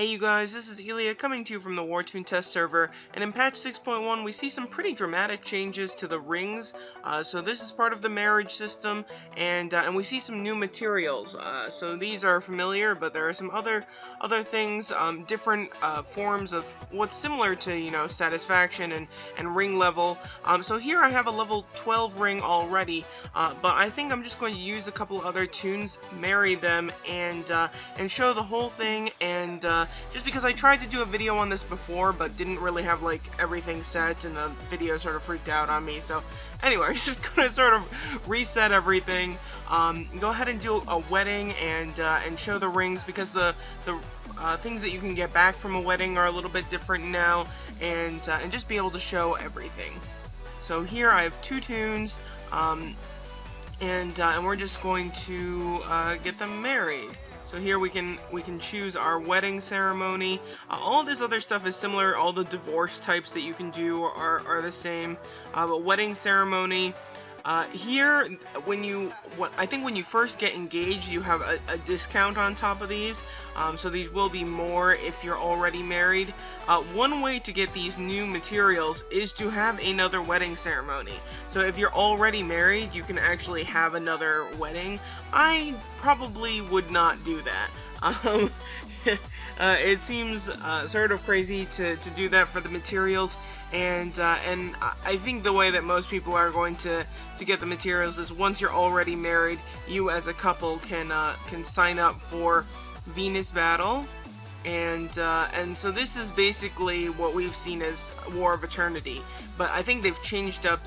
Hey you guys, this is Elia coming to you from the Wartune test server, and in patch 6.1 we see some pretty dramatic changes to the rings. So this is part of the marriage system, and we see some new materials. So these are familiar, but there are some other things, different forms of what's similar to, you know, satisfaction and ring level. So here I have a level 12 ring already, but I think I'm just going to use a couple other tunes, marry them, and show the whole thing. And just because I tried to do a video on this before, but didn't really have like everything set, and the video sort of freaked out on me. So anyway, I'm just gonna sort of reset everything. Go ahead and do a wedding and show the rings, because the things that you can get back from a wedding are a little bit different now, and just be able to show everything. So here I have two tunes, and we're just going to get them married. So here we can choose our wedding ceremony. All this other stuff is similar. All the divorce types that you can do are the same. But wedding ceremony, here I think when you first get engaged, you have a discount on top of these. So these will be more if you're already married. One way to get these new materials is to have another wedding ceremony. So if you're already married, you can actually have another wedding. I probably would not do that. It seems sort of crazy to do that for the materials, and I think the way that most people are going to get the materials is once you're already married, you as a couple can sign up for Venus Battle, and so this is basically what we've seen as War of Eternity, but I think they've changed up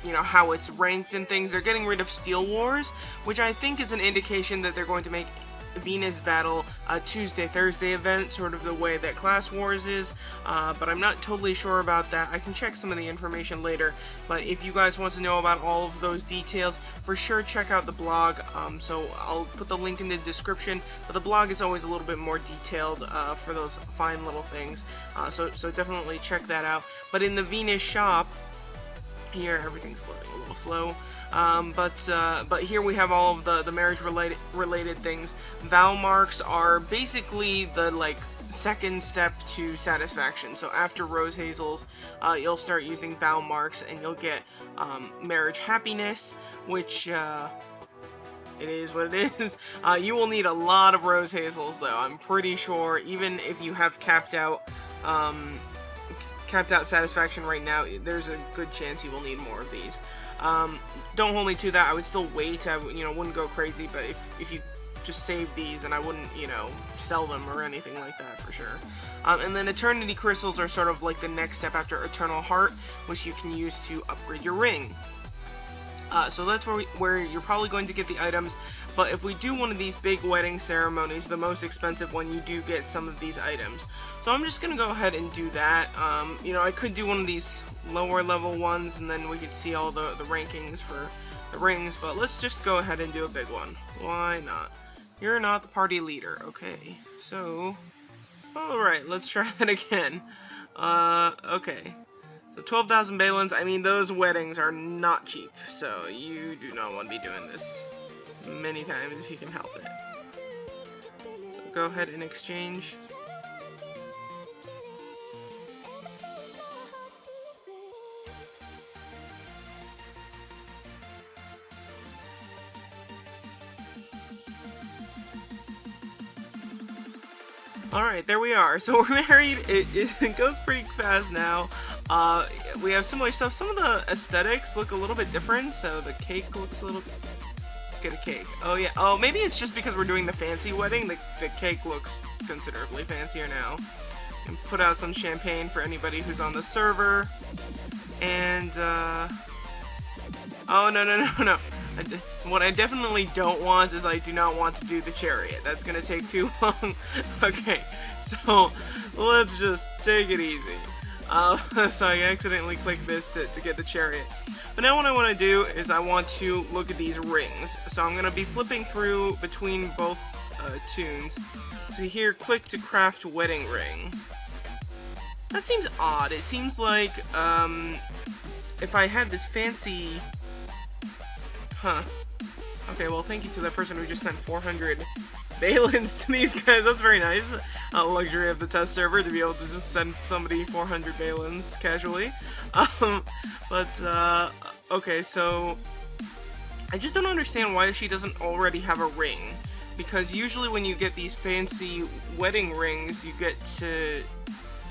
you know, how it's ranked and things. They're getting rid of Steel Wars, which I think is an indication that they're going to make Venus Battle a Tuesday-Thursday event, sort of the way that Class Wars is, but I'm not totally sure about that. I can check some of the information later, but if you guys want to know about all of those details, for sure check out the blog. So I'll put the link in the description, but the blog is always a little bit more detailed for those fine little things, so definitely check that out. But in the Venus shop, here everything's loading a little slow, but here we have all of the marriage related things. Vow marks are basically the like second step to satisfaction. So after rose hazels, you'll start using vow marks, and you'll get marriage happiness, which it is what it is. You will need a lot of rose hazels though, I'm pretty sure. Even if you have capped out satisfaction right now, there's a good chance you will need more of these. Don't hold me to that. I would still wait. I wouldn't go crazy, but if you just save these, and I wouldn't, sell them or anything like that for sure. And then Eternity Crystals are sort of like the next step after Eternal Heart, which you can use to upgrade your ring. So that's where you're probably going to get the items. But if we do one of these big wedding ceremonies, the most expensive one, you do get some of these items. So I'm just going to go ahead and do that. I could do one of these lower level ones, and then we could see all the rankings for the rings. But let's just go ahead and do a big one. Why not? You're not the party leader. Okay, so alright, let's try that again. Okay. So 12,000 Balins, I mean, those weddings are not cheap, so you do not want to be doing this many times if you can help it. So go ahead and exchange. Alright, there we are. So we're married. It goes pretty fast now. We have similar stuff. Some of the aesthetics look a little bit different, so the cake looks a little... Let's get a cake. Oh yeah, oh, maybe it's just because we're doing the fancy wedding. The cake looks considerably fancier now. And put out some champagne for anybody who's on the server. And, oh, no. What I definitely don't want is I do not want to do the chariot. That's gonna take too long. Okay, so let's just take it easy. So I accidentally clicked this to get the chariot. But now what I want to do is I want to look at these rings. So I'm going to be flipping through between both tunes. So here, click to craft wedding ring. That seems odd. It seems like if I had this fancy... Huh. Okay, well, thank you to that person who just sent 400 Balins to these guys. That's very nice. luxury of the test server to be able to just send somebody 400 balins casually. Okay, so I just don't understand why she doesn't already have a ring, because usually when you get these fancy wedding rings, you get to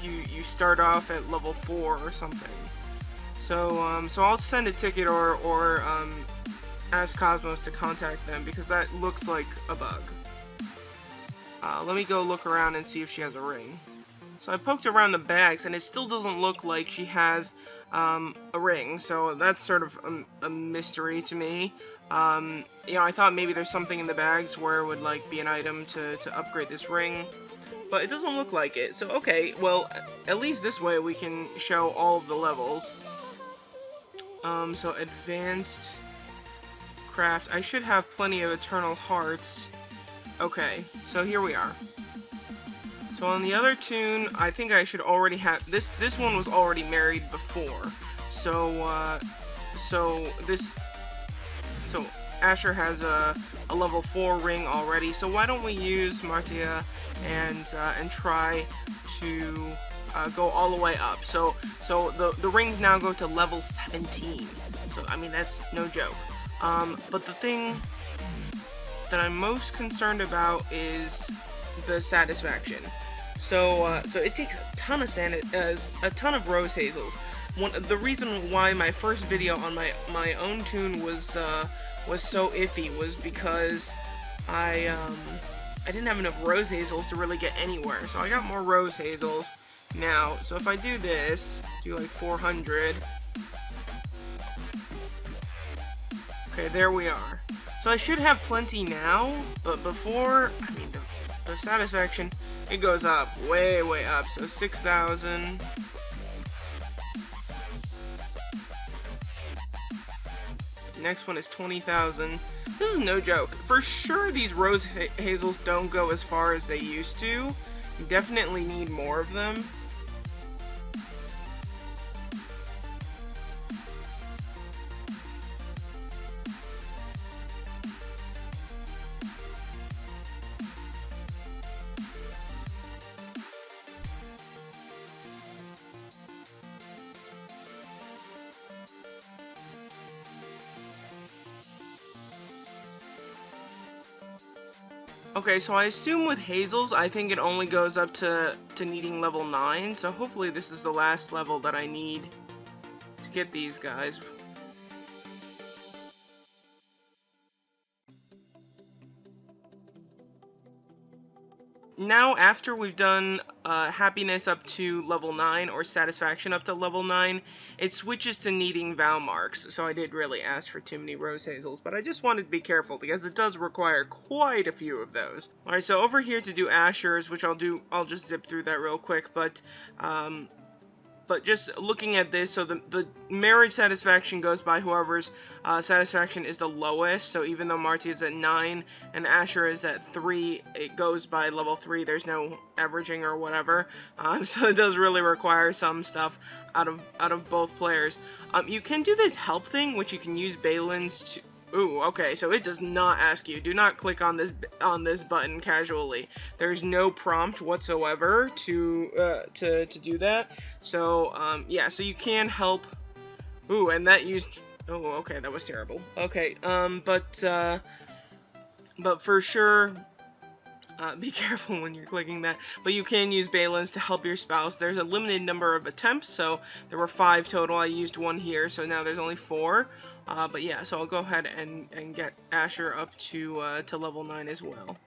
you start off at level 4 or something. So so I'll send a ticket or ask Cosmos to contact them, because that looks like a bug. Let me go look around and see if she has a ring. So I poked around the bags, and it still doesn't look like she has a ring, so that's sort of a mystery to me. You know, I thought maybe there's something in the bags where it would like be an item to upgrade this ring, but it doesn't look like it. So okay, well, at least this way we can show all of the levels. So advanced craft. I should have plenty of eternal hearts. Okay, so here we are. So on the other tune, I think I should already have this. This one was already married before, so so Asher has a level 4 ring already. So why don't we use Martia and try to go all the way up? So the rings now go to level 17. So I mean, that's no joke. But the thing that I'm most concerned about is the satisfaction. So so it takes a ton of rose hazels. The reason why my first video on my own tune was so iffy was because I didn't have enough rose hazels to really get anywhere. So I got more rose hazels now. So if I do this, do like 400. Okay, there we are. So I should have plenty now, but before, I mean, the satisfaction, it goes up, way up. So 6,000. Next one is 20,000. This is no joke. For sure, these rose hazels don't go as far as they used to. You definitely need more of them. Okay, so I assume with hazels, I think it only goes up to needing level 9, so hopefully this is the last level that I need to get these guys. Now, after we've done happiness up to level 9, or satisfaction up to level 9, it switches to needing vow marks. So I did really ask for too many rose hazels, but I just wanted to be careful because it does require quite a few of those. Alright, so over here to do Asher's, which I'll just zip through that real quick, but just looking at this, so the marriage satisfaction goes by whoever's satisfaction is the lowest. So even though Marty is at 9 and Asher is at 3, it goes by level 3. There's no averaging or whatever. So it does really require some stuff out of both players. You can do this help thing, which you can use Balin's to. Ooh, okay, so it does not ask you. Do not click on this button casually. There's no prompt whatsoever to do that. So yeah, so you can help. Ooh, and that used. Oh, okay, that was terrible. Okay, but for sure, be careful when you're clicking that. But you can use Balin's to help your spouse. There's a limited number of attempts, so there were 5 total. I used 1 here, so now there's only 4. But yeah, so I'll go ahead and get Asher up to level 9 as well.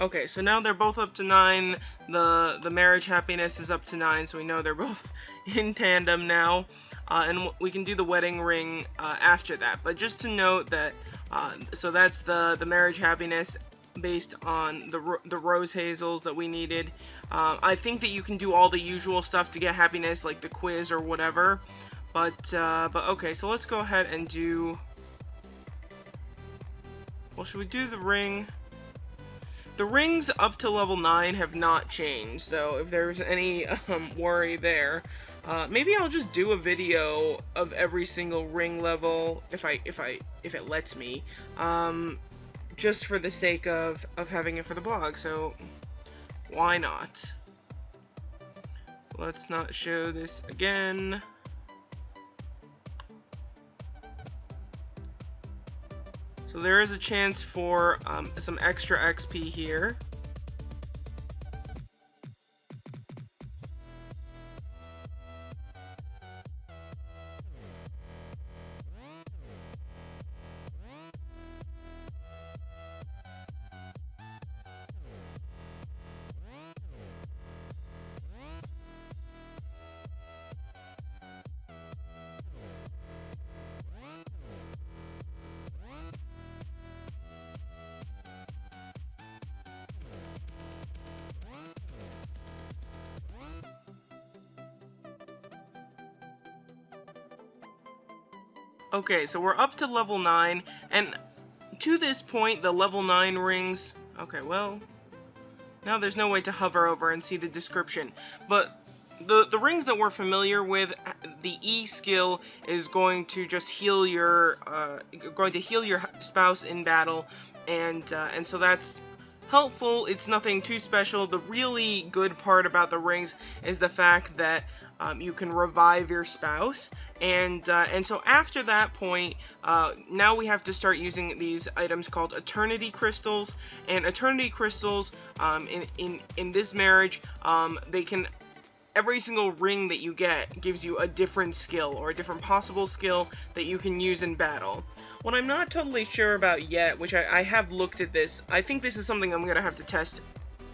Okay, so now they're both up to 9. The marriage happiness is up to 9, so we know they're both in tandem now. And we can do the wedding ring after that. But just to note that, so that's the marriage happiness based on the rose hazels that we needed. I think that you can do all the usual stuff to get happiness, like the quiz or whatever. But okay, so let's go ahead and do. Well, should we do the ring? the rings up to level 9 have not changed, so if there's any worry there, maybe I'll just do a video of every single ring level if it lets me, just for the sake of having it for the blog. So why not? So let's not show this again. So there is a chance for some extra XP here. Okay, so we're up to level 9, and to this point, the level 9 rings... Okay, well, now there's no way to hover over and see the description, but the rings that we're familiar with, the E skill is going to just heal your spouse in battle, and so that's helpful. It's nothing too special. The really good part about the rings is the fact that you can revive your spouse, and so after that point, now we have to start using these items called eternity crystals. And eternity crystals, in this marriage, they can... Every single ring that you get gives you a different skill, or a different possible skill that you can use in battle. What I'm not totally sure about yet, which I have looked at this, I think this is something I'm gonna have to test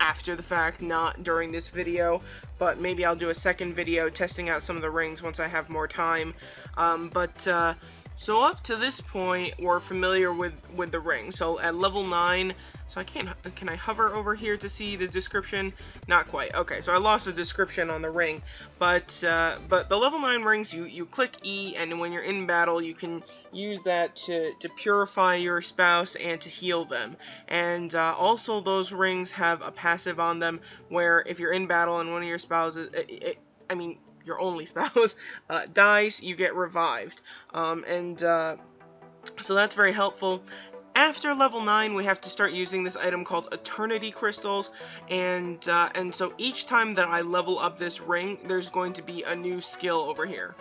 after the fact, not during this video, but maybe I'll do a second video testing out some of the rings once I have more time. So up to this point, we're familiar with the ring. So at level 9, so can I hover over here to see the description? Not quite. Okay, so I lost the description on the ring, but the level 9 rings, you click E, and when you're in battle, you can use that to purify your spouse and to heal them. And also those rings have a passive on them where if you're in battle and one of your spouses, your only spouse dies, you get revived, so that's very helpful. After level 9, we have to start using this item called eternity crystals, and so each time that I level up this ring, there's going to be a new skill over here.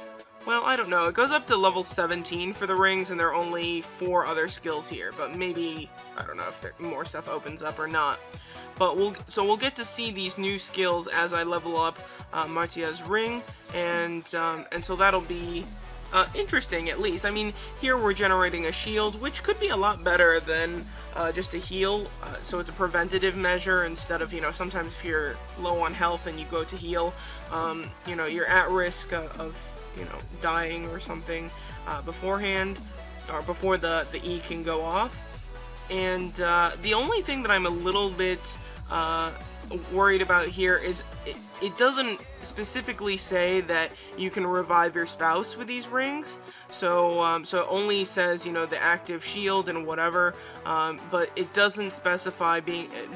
Well, I don't know, it goes up to level 17 for the rings, and there are only 4 other skills here, but maybe, I don't know if more stuff opens up or not. But we'll get to see these new skills as I level up Martia's ring, and so that'll be interesting, at least. I mean, here we're generating a shield, which could be a lot better than just a heal, so it's a preventative measure instead of, sometimes if you're low on health and you go to heal, you're at risk of dying or something beforehand, or before the E can go off. And the only thing that I'm a little bit worried about here is it doesn't specifically say that you can revive your spouse with these rings, so it only says the active shield and whatever, but it doesn't specify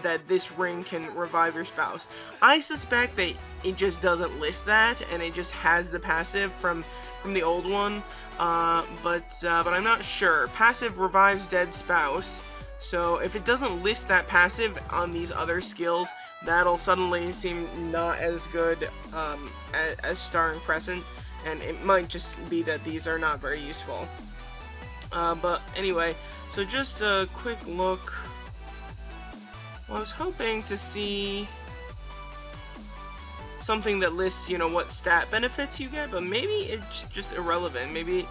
that this ring can revive your spouse. I suspect that it just doesn't list that, and it just has the passive from the old one, but I'm not sure. Passive revives dead spouse. So if it doesn't list that passive on these other skills, that'll suddenly seem not as good as Star and Crescent, and it might just be that these are not very useful. But anyway, so just a quick look. Well, I was hoping to see something that lists, what stat benefits you get, but maybe it's just irrelevant. Maybe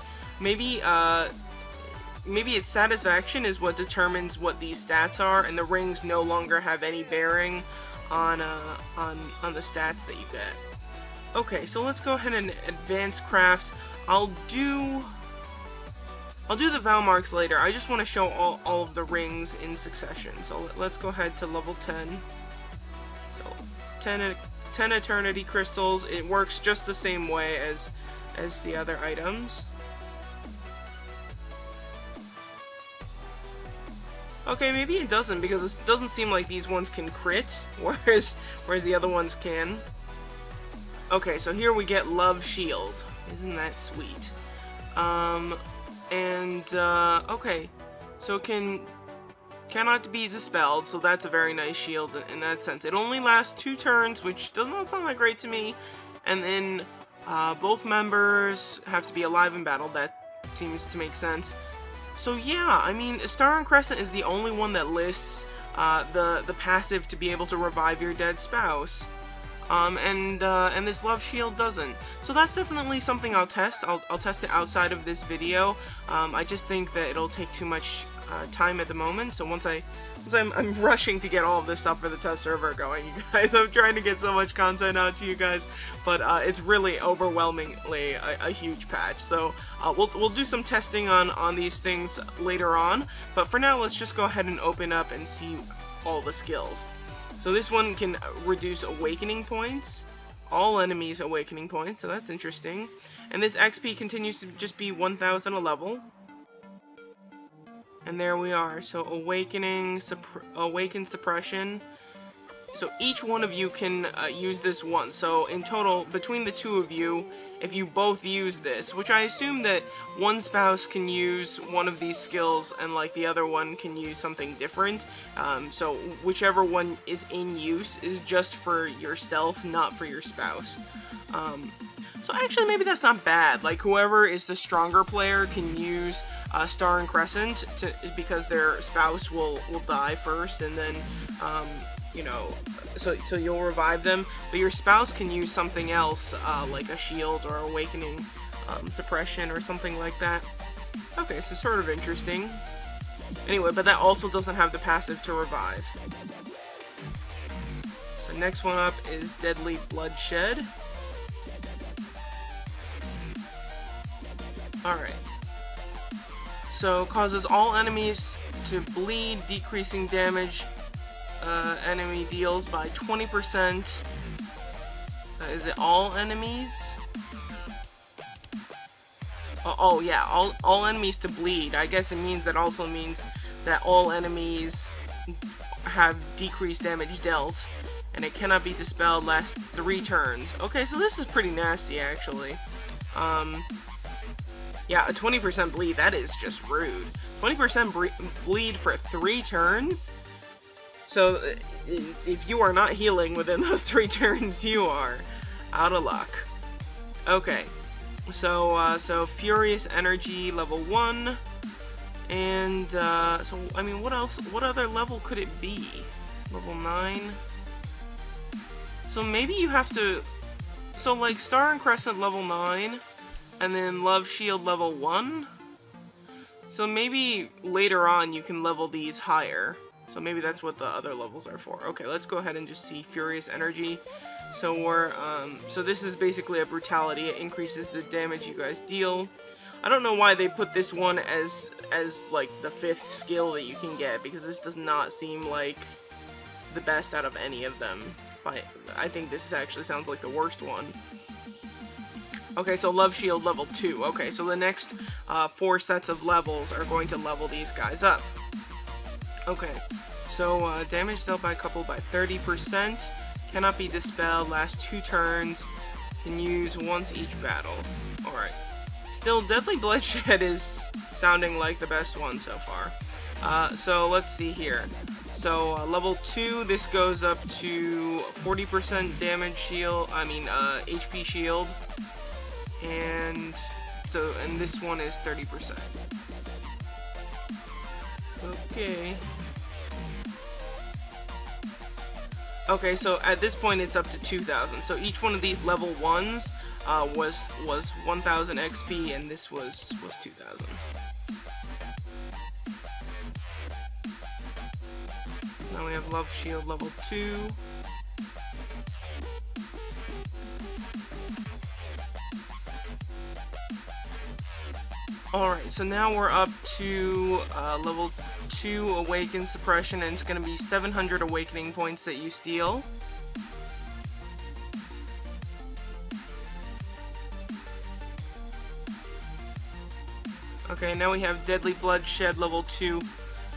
its satisfaction is what determines what these stats are, and the rings no longer have any bearing on the stats that you get. Okay, so let's go ahead and advance craft. I'll do the vow marks later. I just want to show all of the rings in succession. So let's go ahead to level 10. So 10 eternity crystals. It works just the same way as the other items. Okay, maybe it doesn't, because it doesn't seem like these ones can crit, whereas the other ones can. Okay, so here we get Love Shield. Isn't that sweet? Okay, so it cannot be dispelled, so that's a very nice shield in that sense. It only lasts 2 turns, which does not sound that great to me. And then both members have to be alive in battle. That seems to make sense. So yeah, I mean, Star and Crescent is the only one that lists the passive to be able to revive your dead spouse. And this Love Shield doesn't. So that's definitely something I'll test. I'll test it outside of this video. I just think that it'll take too much time at the moment. So once I'm rushing to get all of this stuff for the test server going, you guys. I'm trying to get so much content out to you guys, but it's really overwhelmingly a huge patch. So we'll do some testing on these things later on. But for now, let's just go ahead and open up and see all the skills. So this one can reduce awakening points, all enemies awakening points, so that's interesting. And this XP continues to just be 1000 a level. And there we are. So awaken suppression. So each one of you can use this once. So in total, between the two of you, if you both use this, which I assume that one spouse can use one of these skills and like the other one can use something different. So whichever one is in use is just for yourself, not for your spouse. So actually maybe that's not bad. Like whoever is the stronger player can use Star and Crescent because their spouse will die first, and then you know, so you'll revive them, but your spouse can use something else, like a shield or awakening suppression or something like that. Okay, so sort of interesting. Anyway, but that also doesn't have the passive to revive. So next one up is Deadly Bloodshed. Alright. So causes all enemies to bleed, decreasing damage enemy deals by 20%. Is it all enemies? Oh yeah, all enemies to bleed. I guess it means that also means that all enemies have decreased damage dealt, and it cannot be dispelled last 3 turns. Okay, so this is pretty nasty actually. Yeah, a 20% bleed, that is just rude. 20% bleed for 3 turns? So, if you are not healing within those 3 turns, you are out of luck. Okay, so Furious Energy level 1, and so I mean, what else? What other level could it be? Level 9. So maybe you have to. So like Star and Crescent level 9, and then Love Shield level 1. So maybe later on you can level these higher. So maybe that's what the other levels are for. Okay, let's go ahead and just see Furious Energy. So we're so this is basically a brutality. It increases the damage you guys deal. I don't know why they put this one as like the 5th skill that you can get, because this does not seem like the best out of any of them. I think this actually sounds like the worst one. Okay, so Love Shield level 2. Okay, so the next 4 sets of levels are going to level these guys up. Okay, so damage dealt by a couple by 30%, cannot be dispelled, last 2 turns, can use once each battle. Alright, still Deadly Bloodshed is sounding like the best one so far. So let's see here. So level 2, this goes up to 40% damage shield, HP shield, and this one is 30%. Okay. Okay, so at this point it's up to 2,000. So each one of these level 1s was 1,000 XP, and this was 2,000. Now we have Love Shield level 2. Alright, so now we're up to level 2 Awaken Suppression, and it's going to be 700 Awakening points that you steal. Okay, now we have Deadly Bloodshed level 2.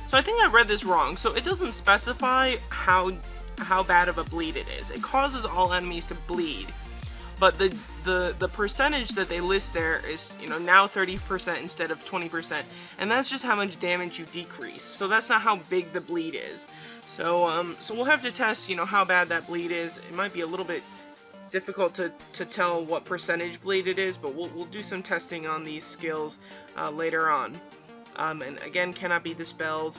So I think I read this wrong. So it doesn't specify how bad of a bleed it is. It causes all enemies to bleed, but the percentage that they list there is, you know, now 30% instead of 20%, and that's just how much damage you decrease. So that's not how big the bleed is. So so we'll have to test, you know, how bad that bleed is. It might be a little bit difficult to tell what percentage bleed it is, but we'll do some testing on these skills later on. And again, cannot be dispelled.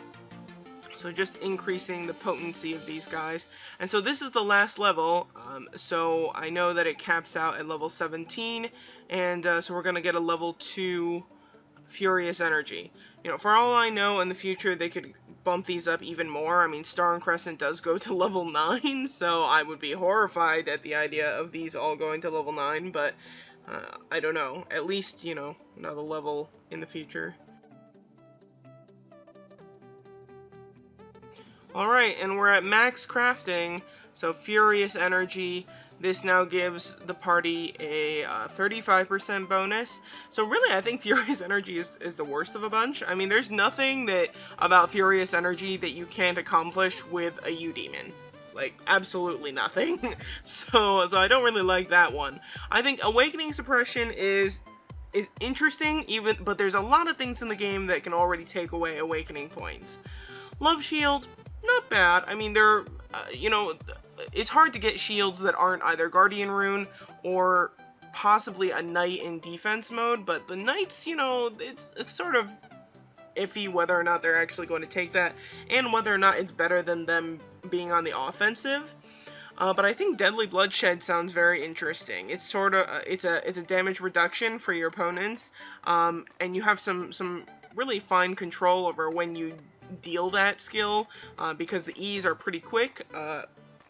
So just increasing the potency of these guys. And so this is the last level, so I know that it caps out at level 17, and so we're going to get a level 2 Furious Energy. You know, for all I know, in the future they could bump these up even more. I mean, Star and Crescent does go to level 9, so I would be horrified at the idea of these all going to level 9, but I don't know. At least, you know, another level in the future. Alright, and we're at max crafting, so Furious Energy. This now gives the party a 35% bonus. So really, I think Furious Energy is the worst of a bunch. I mean, there's nothing about Furious Energy that you can't accomplish with a U-Demon. Like, absolutely nothing. So I don't really like that one. I think Awakening Suppression is interesting, but there's a lot of things in the game that can already take away Awakening points. Love Shield, not bad. I mean, they're, you know, it's hard to get shields that aren't either Guardian Rune or possibly a Knight in defense mode, but the Knights, you know, it's sort of iffy whether or not they're actually going to take that, and whether or not it's better than them being on the offensive. But I think Deadly Bloodshed sounds very interesting. It's sort of, it's a damage reduction for your opponents, and you have some really fine control over when you deal that skill, because the E's are pretty quick,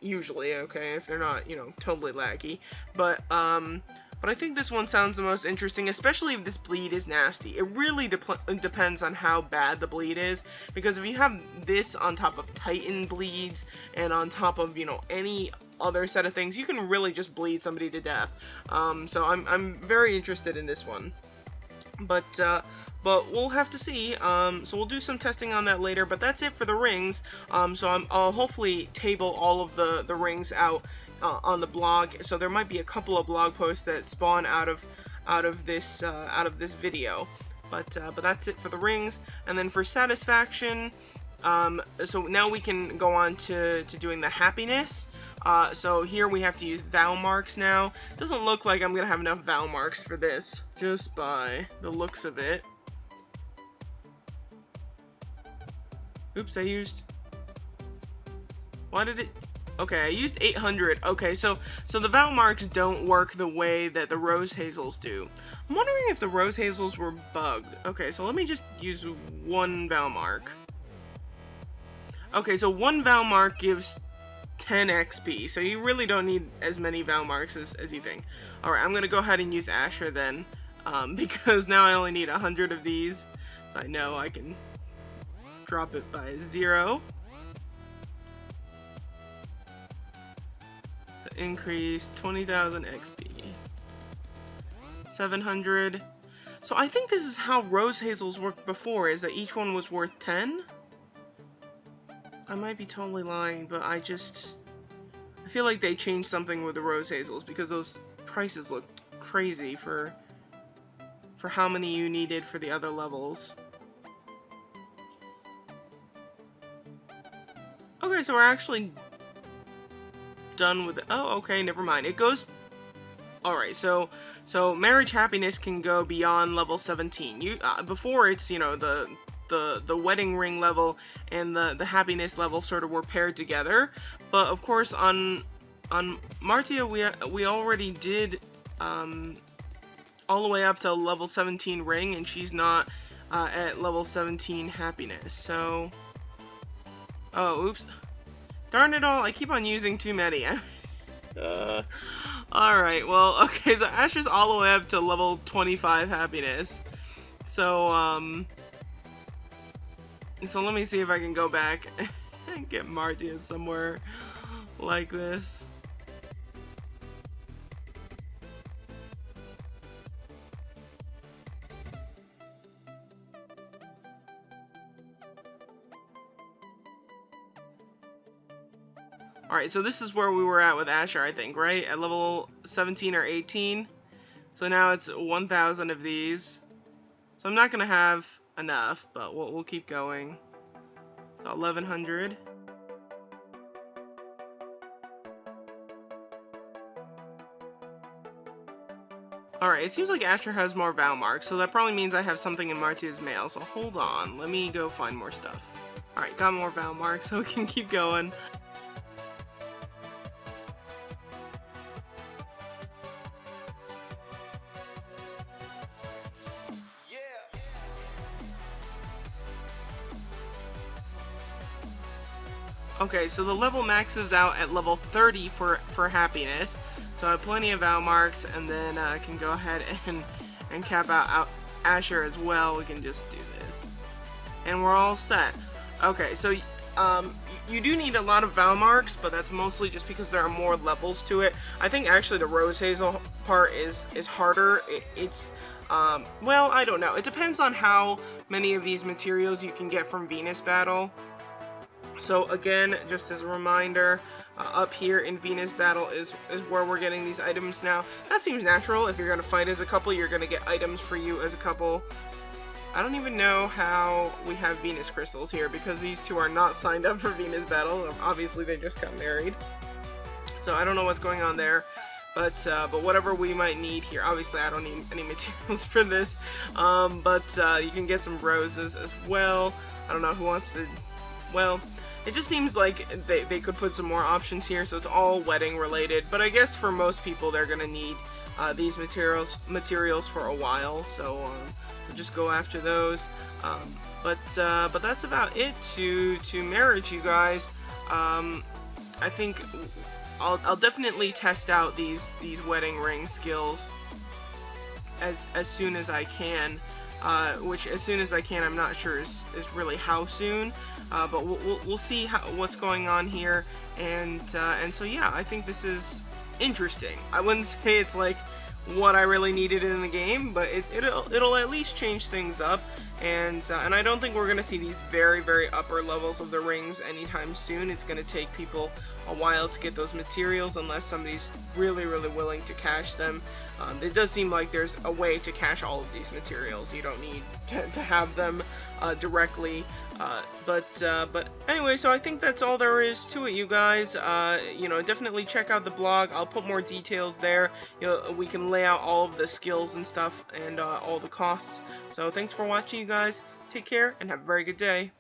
usually, okay, if they're not, you know, totally laggy, but I think this one sounds the most interesting, especially if this bleed is nasty. It really depends on how bad the bleed is, because if you have this on top of Titan bleeds, and on top of, you know, any other set of things, you can really just bleed somebody to death. So I'm very interested in this one. But we'll have to see, so we'll do some testing on that later, but that's it for the rings. So I'll hopefully table all of the rings out on the blog, so there might be a couple of blog posts that spawn out of this video. But that's it for the rings, and then for satisfaction, so now we can go on to doing the happiness. So here we have to use Vow Marks now. Doesn't look like I'm gonna have enough Vow Marks for this, just by the looks of it. Oops, I used... Why did it... Okay, I used 800. Okay, so the Vow Marks don't work the way that the Rose Hazels do. I'm wondering if the Rose Hazels were bugged. Okay, so let me just use one Vow Mark. Okay, so one Vow Mark gives 10 XP, so you really don't need as many Vow Marks as you think. Alright, I'm gonna go ahead and use Asher then, because now I only need 100 of these, so I know I can drop it by 0. To increase 20,000 XP. 700. So I think this is how Rose Hazels worked before, is that each one was worth 10? I might be totally lying, but I feel like they changed something with the Rose Hazels, because those prices look crazy for how many you needed for the other levels. Okay, so we're actually done with it. Oh, okay, never mind. It goes... Alright, so Marriage Happiness can go beyond level 17. Before, it's, you know, the wedding ring level and the happiness level sort of were paired together, but of course on Martia we already did all the way up to level 17 ring, and she's not at level 17 happiness. So, oh, oops, darn it all, I keep on using too many. Alright, well, okay, so Asher's all the way up to level 25 happiness. So let me see if I can go back and get Martia somewhere like this. Alright, so this is where we were at with Asher, I think, right? At level 17 or 18. So now it's 1,000 of these. So I'm not going to have enough, but we'll keep going. So 1,100. Alright, it seems like Asher has more Vow marks, so that probably means I have something in Martia's mail. So hold on, let me go find more stuff. Alright, got more Vow marks, so we can keep going. Okay, so the level maxes out at level 30 for happiness. So I have plenty of Vow marks, and then I can go ahead and cap out Asher as well. We can just do this. And we're all set. Okay, so you do need a lot of Vow marks, but that's mostly just because there are more levels to it. I think actually the Rose Hazel part is harder. It's well, I don't know. It depends on how many of these materials you can get from Venus Battle. So again, just as a reminder, up here in Venus Battle is where we're getting these items now. That seems natural. If you're going to fight as a couple, you're going to get items for you as a couple. I don't even know how we have Venus Crystals here, because these two are not signed up for Venus Battle. Obviously, they just got married. So I don't know what's going on there. But whatever we might need here. Obviously, I don't need any materials for this. But you can get some roses as well. I don't know who wants to... Well... It just seems like they could put some more options here, so it's all wedding related. But I guess for most people, they're gonna need these materials for a while, so we'll just go after those. But that's about it to marriage, you guys. I think I'll definitely test out these wedding ring skills as soon as I can. Which as soon as I can, I'm not sure is really how soon, but we'll see what's going on here, and so yeah, I think this is interesting. I wouldn't say it's like what I really needed in the game, but it'll at least change things up, and I don't think we're gonna see these very upper levels of the rings anytime soon. It's gonna take people a while to get those materials unless somebody's really willing to cache them. It does seem like there's a way to cache all of these materials. You don't need to have them directly. But anyway, so I think that's all there is to it, you guys. You know, definitely check out the blog. I'll put more details there. You know, we can lay out all of the skills and stuff and all the costs. So thanks for watching, you guys. Take care and have a very good day.